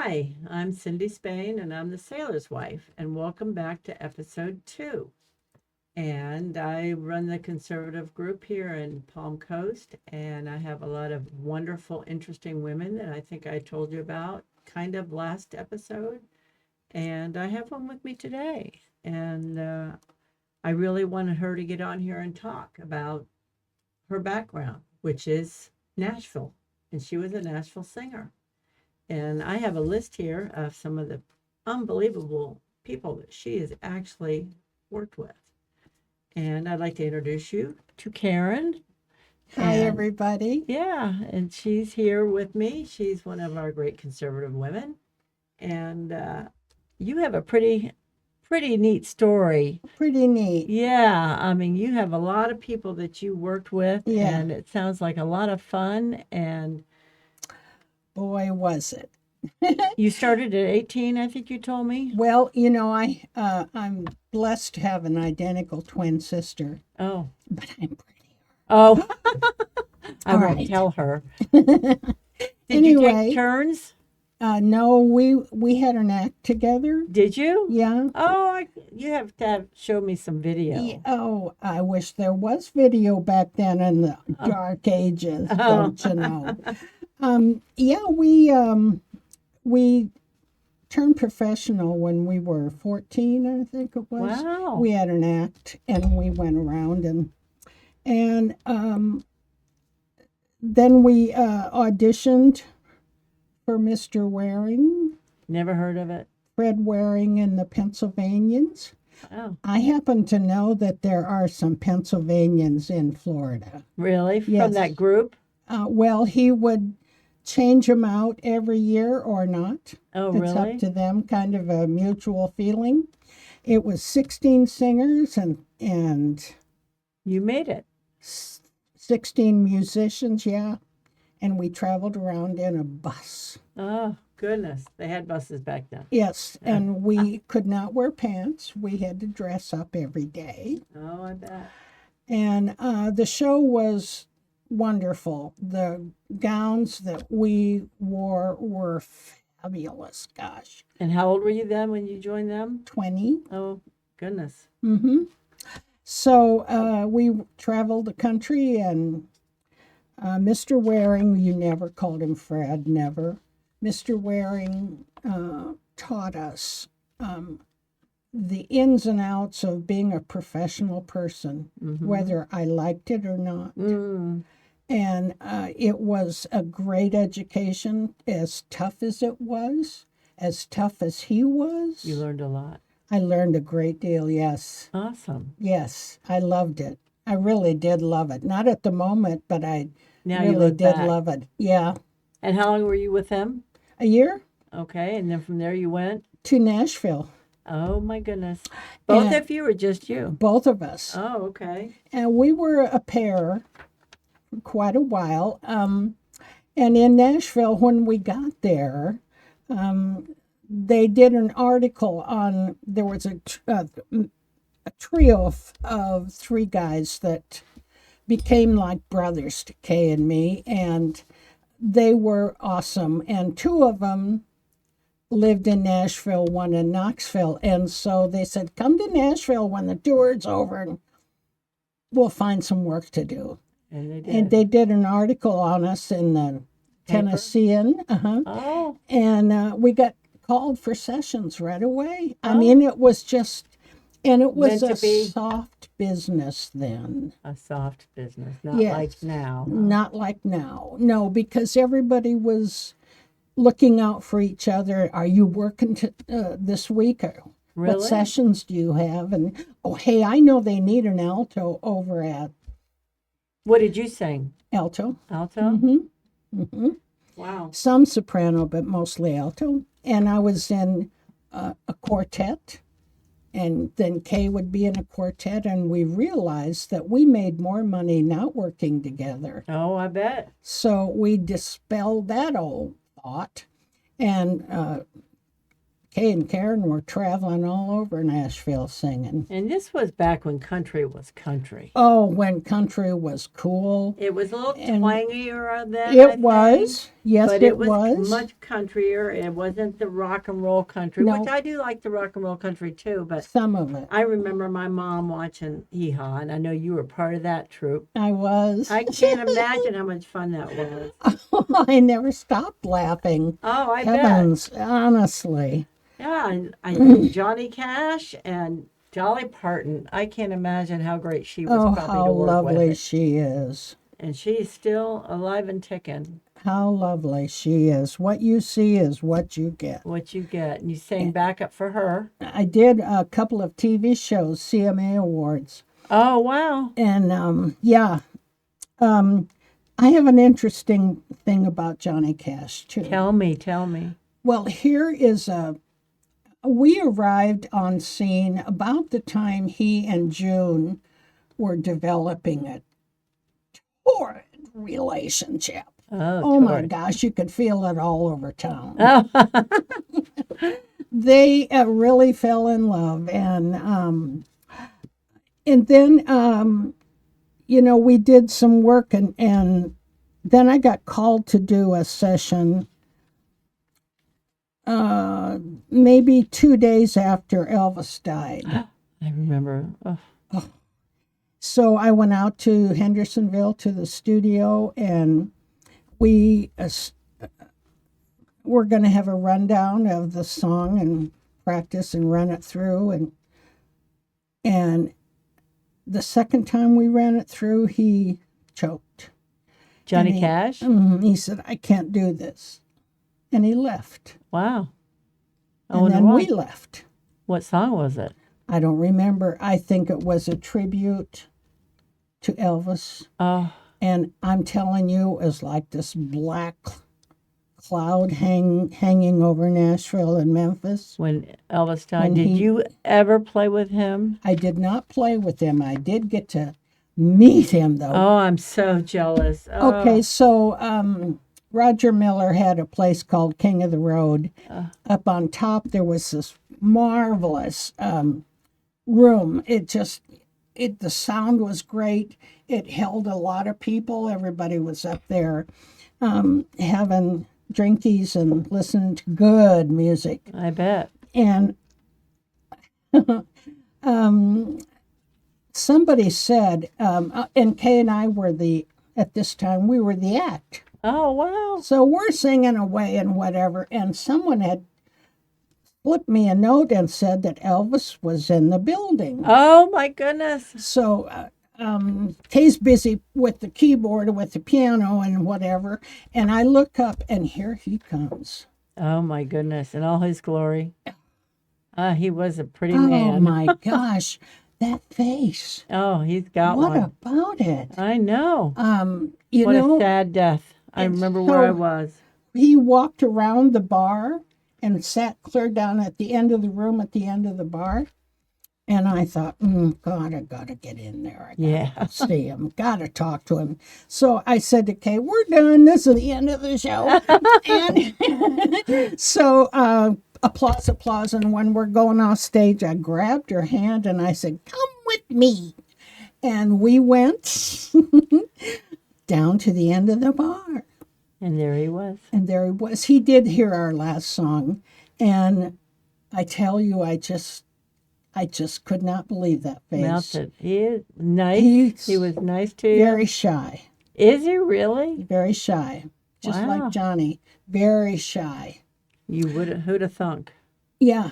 Hi, I'm Cindy Spain, and I'm the sailor's wife, and welcome back to episode 2. And I run the conservative group here in Palm Coast, and I have a lot of wonderful, interesting women that I think I told you about kind of last episode. And I have one with me today, and I really wanted her to get on here and talk about her background, which is Nashville, and she was a Nashville singer. And I have a list here of some of the unbelievable people that she has actually worked with. And I'd like to introduce you to Karen. Hi, And everybody. yeah, and she's here with me. She's one of our great conservative women. And you have a pretty neat story. Pretty neat. Yeah, I mean, you have a lot of people that you worked with, Yeah, and it sounds like a lot of fun. And boy, was it. you started at 18, I think you told me. Well, I'm blessed to have an identical twin sister, Oh, but I'm pretty. oh, I All won't right. tell her. Did you take Anyway, turns? no, we had an act together. Did you? Yeah. Oh, you have to show me some video. Oh, I wish there was video back then in the Oh, dark ages. oh. Don't you know? Yeah, we turned professional when we were 14, I think it was. Wow. We had an act and we went around and then we auditioned for Mr. Waring, Never heard of it. Fred Waring and the Pennsylvanians. Oh, I happen to know that there are some Pennsylvanians in Florida. really? From that Yes. group? Well, he would change them out every year or not. Oh, It's up really? to them, kind of a mutual feeling. It was 16 singers and You made it. 16 musicians, yeah. And we traveled around in a bus. Oh, goodness. They had buses back then. Yes, Uh, and we could not wear pants. We had to dress up every day. oh, I bet. And the show was wonderful. The gowns that we wore were fabulous. Gosh, And how old were you then when you joined them? 20. Oh, goodness. Mm-hmm. So we traveled the country, and Mr. Waring, you never called him Fred, never. Mr. Waring taught us the ins and outs of being a professional person, whether I liked it or not. Mm, And it was a great education, as tough as it was, as tough as he was. you learned a lot. I learned a great deal, yes. Awesome. Yes, I loved it. I really did love it. Not at the moment, but I Now you really look did back. love it. Yeah. And how long were you with them? A year Okay, and then from there you went. to Nashville, Oh my goodness. Both and of you or just you? both of us. Oh, okay. And we were a pair for quite a while. And in Nashville, when we got there, they did an article on, there was a trio of three guys that became like brothers to Kay and me, and they were awesome. And two of them lived in Nashville, one in Knoxville. And so they said, come to Nashville when the tour's over and we'll find some work to do. And they And did. they did an article on us in the Paper? Tennessean. Oh, And we got called for sessions right away. I oh, mean, it was just, and it was meant to a be soft business then. a soft business, not like Yes, now, huh? not like now. No, because everybody was looking out for each other. Are you working this week? Or what Really? sessions do you have? And oh, hey, I know they need an alto over at What did you sing? alto. Alto? Wow. Some soprano, but mostly alto. And I was in a quartet, and then Kay would be in a quartet, and we realized that we made more money not working together. Oh, I bet. So we dispelled that old thought, and Kay and Karen were traveling all over Nashville singing. And this was back when country was country. Oh, when country was cool. It was a little And twangier then, I it think, was. Yes, but it was was. much countryer. It wasn't the rock and roll country, No. which I do like the rock and roll country too. But Some of it. I remember my mom watching Hee Haw, and I know you were part of that troupe. I was. I can't imagine how much fun that was. I never stopped laughing. Oh, I bet. Heavens, honestly. Yeah, and I think Johnny Cash and Dolly Parton. I can't imagine how great she was Oh, probably how to work lovely with. she is. And she's still alive and ticking. How lovely she is. What you see is what you get. What you get. And you sang backup for her. I did a couple of TV shows, CMA Awards. Oh, wow. And yeah, I have an interesting thing about Johnny Cash, too. Tell me, tell me. Well, here is we arrived on scene about the time he and June were developing a torrid relationship. Oh my gosh, you could feel it all over town. Oh. They really fell in love, and then we did some work, and then I got called to do a session. Maybe 2 days after Elvis died. I remember. Oh. So I went out to Hendersonville to the studio, and we were going to have a rundown of the song and practice and run it through. And the second time we ran it through, he choked. Johnny Cash? He said, "I can't do this." And he left. Wow. And then we left. What song was it? I don't remember. I think it was a tribute to Elvis. Oh. And I'm telling you, it was like this black cloud hanging over Nashville and Memphis. When Elvis died, did you ever play with him? I did not play with him. I did get to meet him, though. Oh, I'm so jealous. Oh. Okay, so Roger Miller had a place called King of the Road. Up on top, there was this marvelous room. The sound was great. It held a lot of people. Everybody was up there having drinkies and listening to good music. I bet. And somebody said, and Kay and I were at this time, we were the act. Oh, wow. So we're singing away and whatever, and someone had flipped me a note and said that Elvis was in the building. Oh, my goodness. So Kay's busy with the keyboard, with the piano and whatever, and I look up, and here he comes. Oh, my goodness. In all his glory. He was a pretty Oh, man. my gosh. That face. Oh, he's got What one. about it? I know. What a sad death. I remember where I was. He walked around the bar and sat clear down at the end of the room, at the end of the bar. And I thought, God, I got to get in there. I got to see him. Got to talk to him. So I said to Kay, we're done. This is the end of the show. And so applause. And when we're going off stage, I grabbed her hand and I said, come with me. And we went down to the end of the bar. And there he was. And there he was. He did hear our last song. And I tell you, I just could not believe that face. Melted. He is nice. He was nice to you. Very shy. Is he really? Very shy. Just like Johnny. Very shy. Who'd have thunk? Yeah.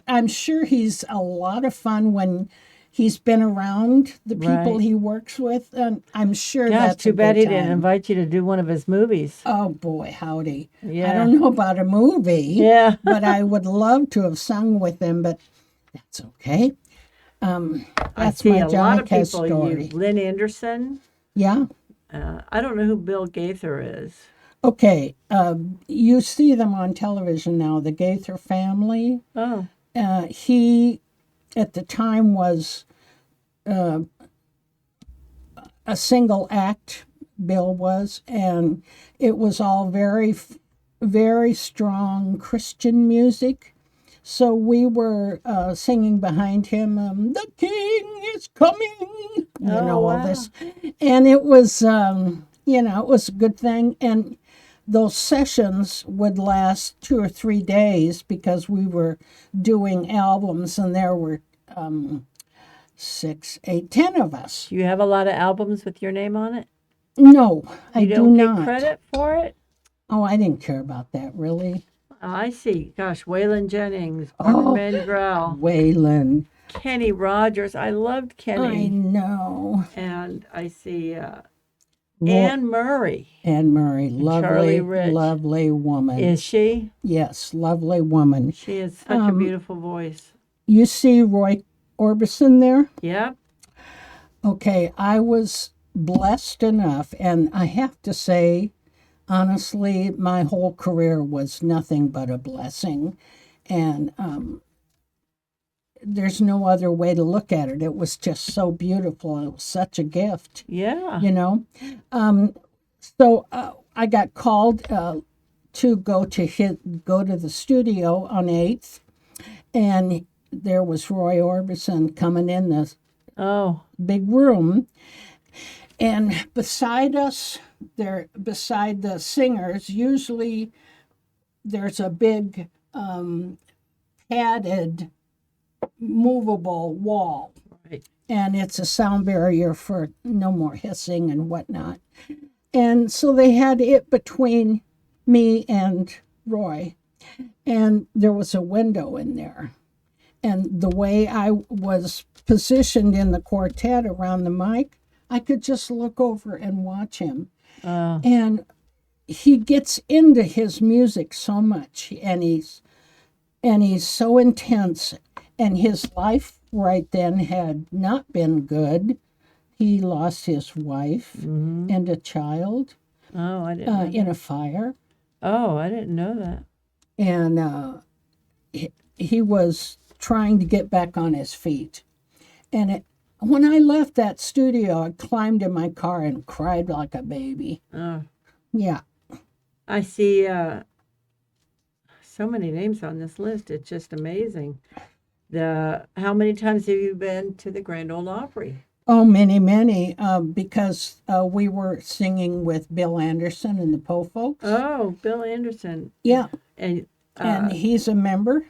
I'm sure he's a lot of fun when he's been around the people he works with, and I'm sure that's too bad he time. didn't invite you to do one of his movies. Oh boy, howdy. Yeah. I don't know about a movie. Yeah. But I would love to have sung with him, but that's okay. That's my Johnny Cash story. Lynn Anderson. Yeah. I don't know who Bill Gaither is. Okay. You see them on television now, the Gaither family. Oh. He, at the time, was a single act, Bill was, and it was all very, very strong Christian music. So we were singing behind him, "The King is coming," Oh, all wow. this, and it was, it was a good thing. And those sessions would last 2 or 3 days because we were doing albums, and there were 6, 8, 10 of us. Do you have a lot of albums with your name on it? No, I You do don't get not. credit for it? Oh, I didn't care about that, really. Oh, I see. Gosh, Waylon Jennings, Barton Oh, Mandrell, Waylon. Kenny Rogers. I loved I Kenny. know. And I see Ro- Anne Murray. Anne Murray, Charlie lovely, Rich. lovely woman. Is she? Yes, lovely woman. She has such a beautiful voice. You see Roy Orbison there? Yep. Okay, I was blessed enough, and I have to say, honestly, my whole career was nothing but a blessing. And there's no other way to look at it. It was just so beautiful. It was such a gift, Yeah. So I got called to go to the studio on 8th, and there was Roy Orbison coming in the Oh, big room, and beside us, beside the singers, usually there's a big padded movable wall, right. and it's a sound barrier for no more hissing and whatnot. And so they had it between me and Roy, and there was a window in there. And the way I was positioned in the quartet around the mic, I could just look over and watch him. And he gets into his music so much, and he's so intense. And his life right then had not been good. He lost his wife and a child Oh, I didn't know. in a fire. Oh, I didn't know that. And he was trying to get back on his feet. And when I left that studio, I climbed in my car and cried like a baby. Oh, Yeah. I see so many names on this list. It's just amazing. How many times have you been to the Grand Ole Opry? Oh, many, many, because we were singing with Bill Anderson and the Po Folks. Oh, Bill Anderson. Yeah. And And he's a member.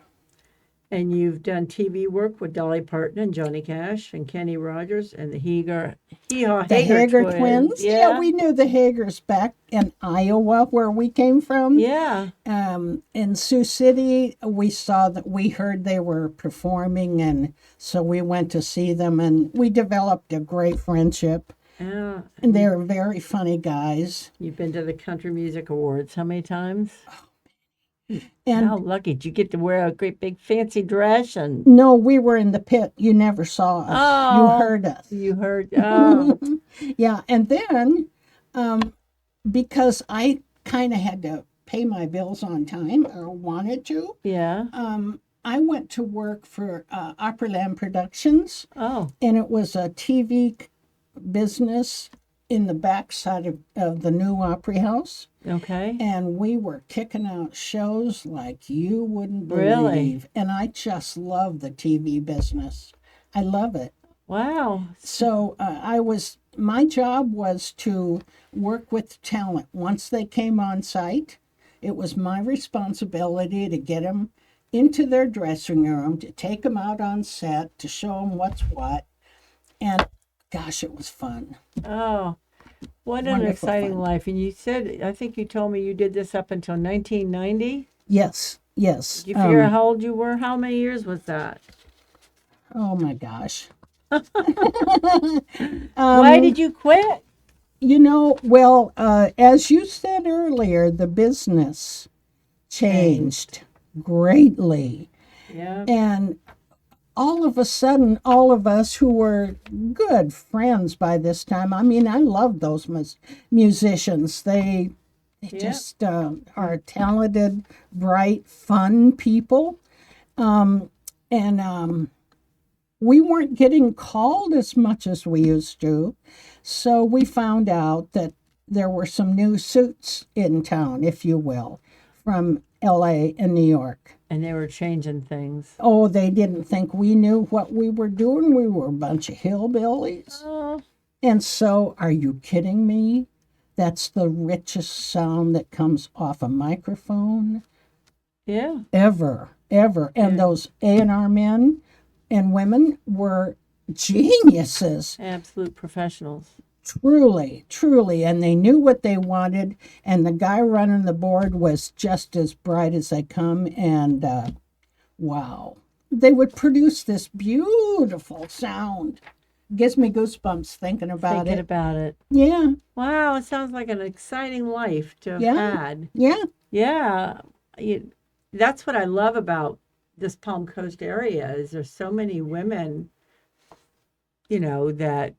and you've done TV work with Dolly Parton and Johnny Cash and Kenny Rogers and the Hager Twins. Yeah. We knew the Hagers back in Iowa, where we came from. Yeah. In Sioux City, we heard they were performing, and so we went to see them, and we developed a great friendship. Yeah. And they're very funny guys. You've been to the Country Music Awards how many times? And How lucky. Did you get to wear a great big fancy dress? And no, we were in the pit. You never saw us. Oh. You heard us. you heard, oh, Yeah, and then because I kind of had to pay my bills on time, or wanted to, yeah. I went to work for Opryland Productions, Oh, and it was a TV business in the backside of the new Opry House. okay. And we were kicking out shows like you wouldn't believe. Really? And I just love the TV business. I love it. Wow. So my job was to work with talent. Once they came on site, it was my responsibility to get them into their dressing room, to take them out on set, to show them what's what. And gosh, it was fun. Oh, what an Wonderful exciting fun. life. And you said, I think you told me you did this up until 1990. Yes. Did you figure out how old you were? How many years was that? Oh my gosh. Why did you quit? As you said earlier, the business changed greatly. Yeah. And all of a sudden, all of us who were good friends by this time, I mean, I love those musicians. They just are talented, bright, fun people. We weren't getting called as much as we used to. So we found out that there were some new suits in town, if you will, from L.A. and New York. And they were changing things. Oh, they didn't think we knew what we were doing. We were a bunch of hillbillies. Oh, And so, are you kidding me? That's the richest sound that comes off a microphone yeah. ever. And Yeah. those A&R men and women were geniuses. Absolute professionals. Truly. And they knew what they wanted. And the guy running the board was just as bright as they come. And wow. They would produce this beautiful sound. Gives me goosebumps thinking about Thinking it. about it. Yeah. Wow, it sounds like an exciting life to have Yeah. had. Yeah. Yeah. That's what I love about this Palm Coast area is there's so many women, that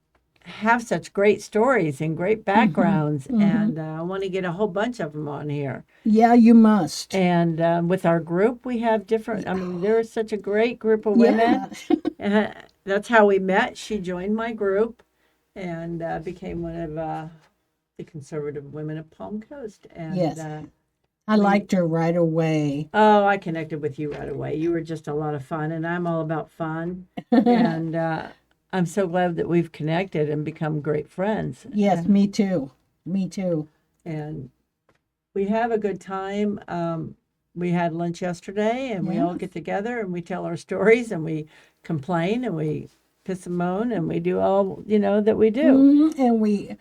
have such great stories and great backgrounds. And I want to get a whole bunch of them on here. Yeah, you must. And with our group, we have different, there is such a great group of women. Yeah. That's how we met. She joined my group and became one of the conservative women of Palm Coast. And Yes. I liked her right away. oh, I connected with you right away. You were just a lot of fun, and I'm all about fun. And I'm so glad that we've connected and become great friends. Yes, me too. And we have a good time. We had lunch yesterday, and we all get together and we tell our stories and we complain and we piss and moan and we do all that we do. And we,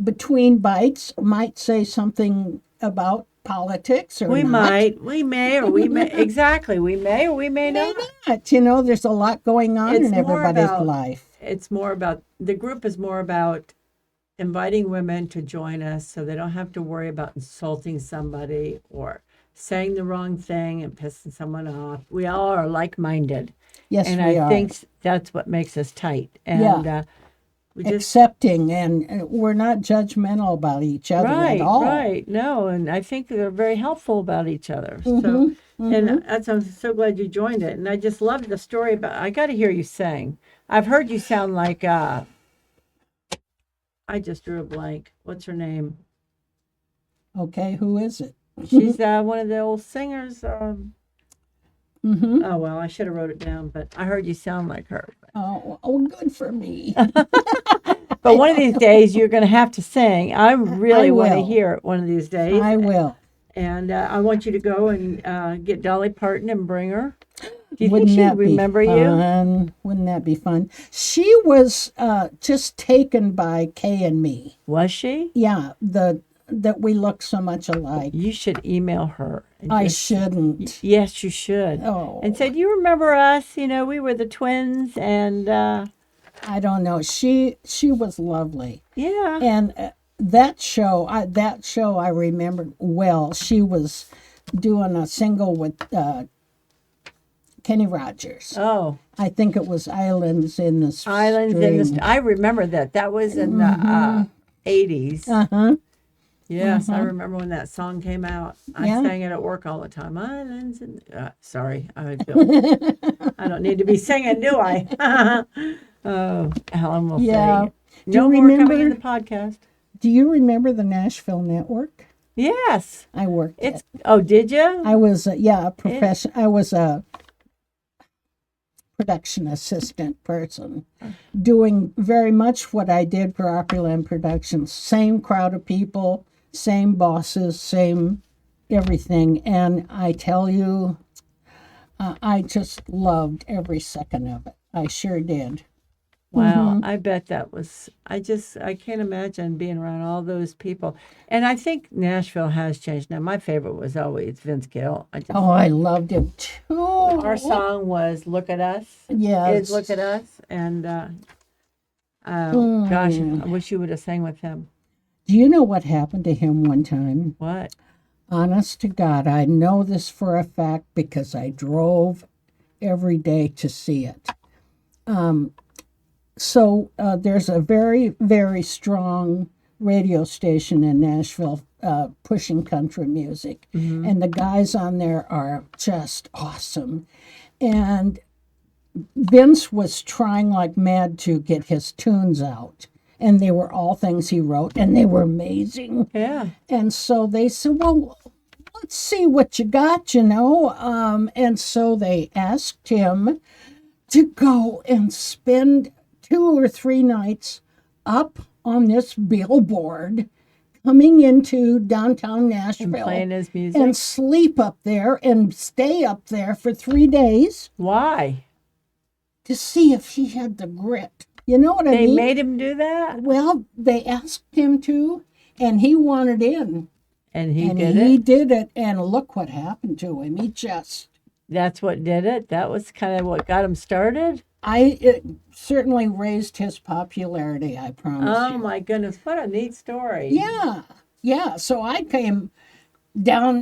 between bites, might say something about politics or We not. we may, or we may exactly. We may or we may May not. not. There's a lot going on It's in more everybody's about- life. It's more about the group is more about inviting women to join us so they don't have to worry about insulting somebody or saying the wrong thing and pissing someone off. We all are like-minded. Yes, And we I are. think that's what makes us tight. And we just Accepting, and we're not judgmental about each other at all. right. No, and I think they're very helpful about each other. So and I'm so glad you joined it. And I just loved the story about I got to hear you sing. I've heard you sound like I just drew a blank. What's her name? Okay, who is it? She's one of the old singers. Oh, well, I should have wrote it down, but I heard you sound like her. Oh, good for me. But one of these days, you're going to have to sing. I really want to will. hear it one of these days. I will. And I want you to go and get Dolly Parton and bring her. Do you Wouldn't think she'd that be remember you? fun? Wouldn't that be fun? She was just taken by Kay and me. Was she? Yeah, that we look so much alike. You should email her. And I just- shouldn't. Yes, you should. Oh, And said, you remember us? We were the twins. And I don't know. She was lovely, yeah. and that show I remember well. She was doing a single with Kenny Rogers. Oh, I think it was Islands in the Islands in the. Stream. I remember that. That was in the 80s. Uh-huh. Yes, I remember when that song came out. I Yeah. sang it at work all the time. Islands in. Sorry, I don't need to be singing, do I? Oh, Helen will Yeah. say. Do No you more coming in remember- the podcast. Do you remember the Nashville Network? Yes, I worked. it's. Oh, did you? I was a profession. I was a production assistant person, doing very much what I did for Opryland Productions. Same crowd of people, same bosses, same everything. And I tell you, I just loved every second of it. I sure did. Wow, I bet that was. I can't imagine being around all those people. And I think Nashville has changed now. My favorite was always Vince Gill. Oh, I loved him too. Our song was "Look at Us." Yes. Is "Look at Us," and gosh, I wish you would have sang with him. Do you know what happened to him one time? What? Honest to God, I know this for a fact because I drove every day to see it. So there's a very, very strong radio station in Nashville pushing country music. And the guys on there are just awesome. And Vince was trying like mad to get his tunes out. And they were all things he wrote, and they were amazing. Yeah. And so they said, well, why let's see what you got, you know. And so they asked him to go and spend 2 or 3 nights up on this billboard coming into downtown Nashville And playing his music. and sleep up there and stay up there for 3 days Why? to see if he had the grit. You know what I They mean? made him do that? Well, they asked him to, and he wanted in. And he and did he it? did it, and look what happened to him. He just, That's what did it? That was kind of what got him started? it certainly raised his popularity, I promise Oh you. my goodness, what a neat story. Yeah. So I came on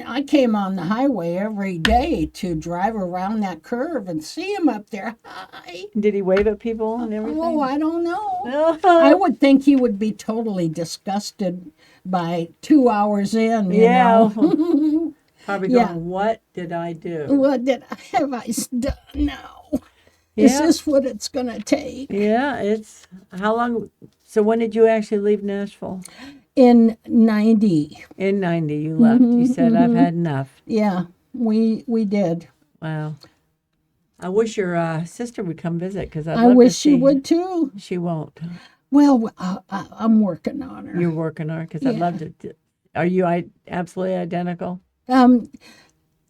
the highway every day to drive around that curve and see him up there. Hi. Did he wave at people and everything? Oh, I don't know. No. I would think he would be totally disgusted by 2 hours in, you Yeah. know. Probably going, Yeah. what did I do? What have I done now? Is Yeah. this what it's going to take? Yeah, it's how long? So when did you actually leave Nashville? In 90. In 90, you left. You said, I've had enough. Yeah, we did. Wow. I wish your sister would come visit because I wish she would too. She won't. Well, I'm working on her. You're working on it because I'd love to. Are you absolutely identical?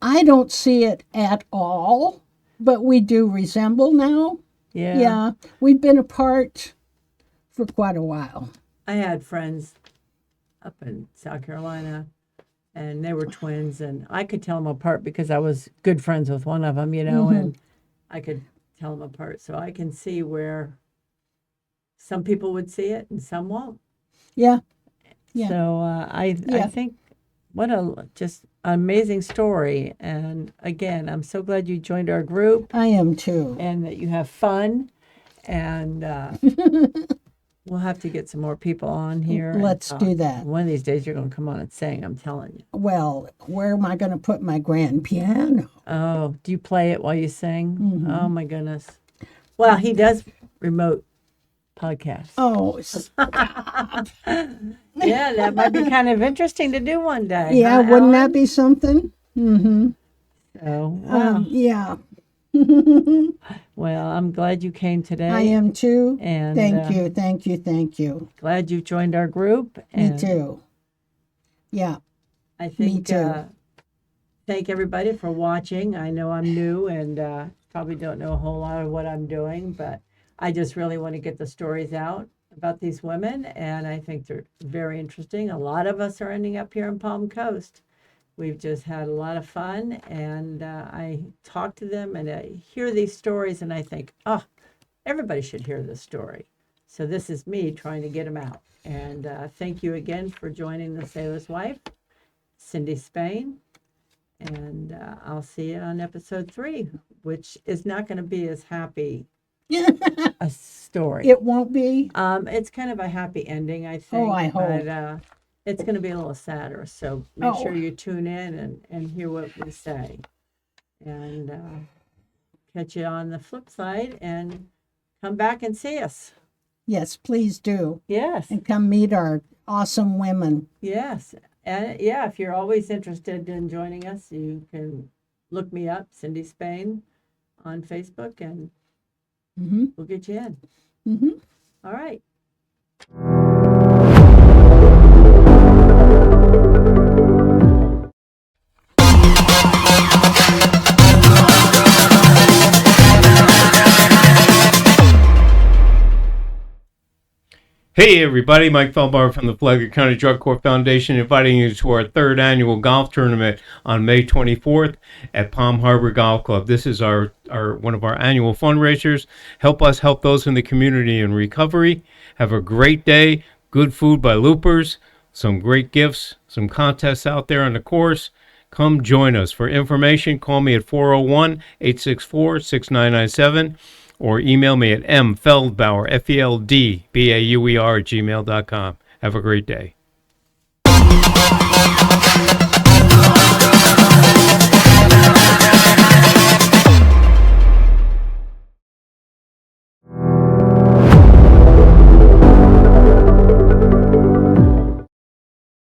I don't see it at all, but we do resemble now. Yeah. Yeah, we've been apart for quite a while. I had friends up in South Carolina, and they were twins, and I could tell them apart because I was good friends with one of them, you know, and I could tell them apart. So I can see where some people would see it and some won't. Yeah. Yeah. So I think what a just amazing story. And again, I'm so glad you joined our group I am too. and that you have fun. And we'll have to get some more people on here. Let's do that. One of these days you're going to come on and sing, I'm telling you. Well, where am I going to put my grand piano? Oh, do you play it while you sing? Oh, my goodness. Well, he does remote podcasts. Oh, Yeah, that might be kind of interesting to do one day. yeah, huh, wouldn't Ellen? that be something? Mm-hmm. So, wow. Yeah, Well, I'm glad you came today. I am too. And Thank you. glad you joined our group. Me And too. Yeah, I think too. thank everybody for watching. I know I'm new and probably don't know a whole lot of what I'm doing, but I just really want to get the stories out about these women, and I think they're very interesting. A lot of us are ending up here in Palm Coast. We've just had a lot of fun, and I talk to them and I hear these stories, and I think, oh, everybody should hear this story. So this is me trying to get them out. And thank you again for joining The Sailor's Wife, Cindy Spain. And I'll see you on episode 3, which is not going to be as happy a story. it won't be. It's kind of a happy ending, I think. Oh, I hope. But it's going to be a little sadder. So make Oh. sure you tune in and hear what we say. And catch you on the flip side and come back and see us. Yes, please do. Yes. And come meet our awesome women. Yes. And yeah, if you're always interested in joining us, you can look me up, Cindy Spain, on Facebook, and we'll get you in. Mm-hmm. All right. Hey everybody, Mike Feldbauer from the Flagler County Drug Court Foundation inviting you to our 3rd annual golf tournament on May 24th at Palm Harbor Golf Club. This is our one of our annual fundraisers. Help us help those in the community in recovery. Have a great day, good food by Loopers, some great gifts, some contests out there on the course. Come join us. For information, call me at 401-864-6997. or email me at mfeldbauer, Feldbauer, @gmail.com. Have a great day.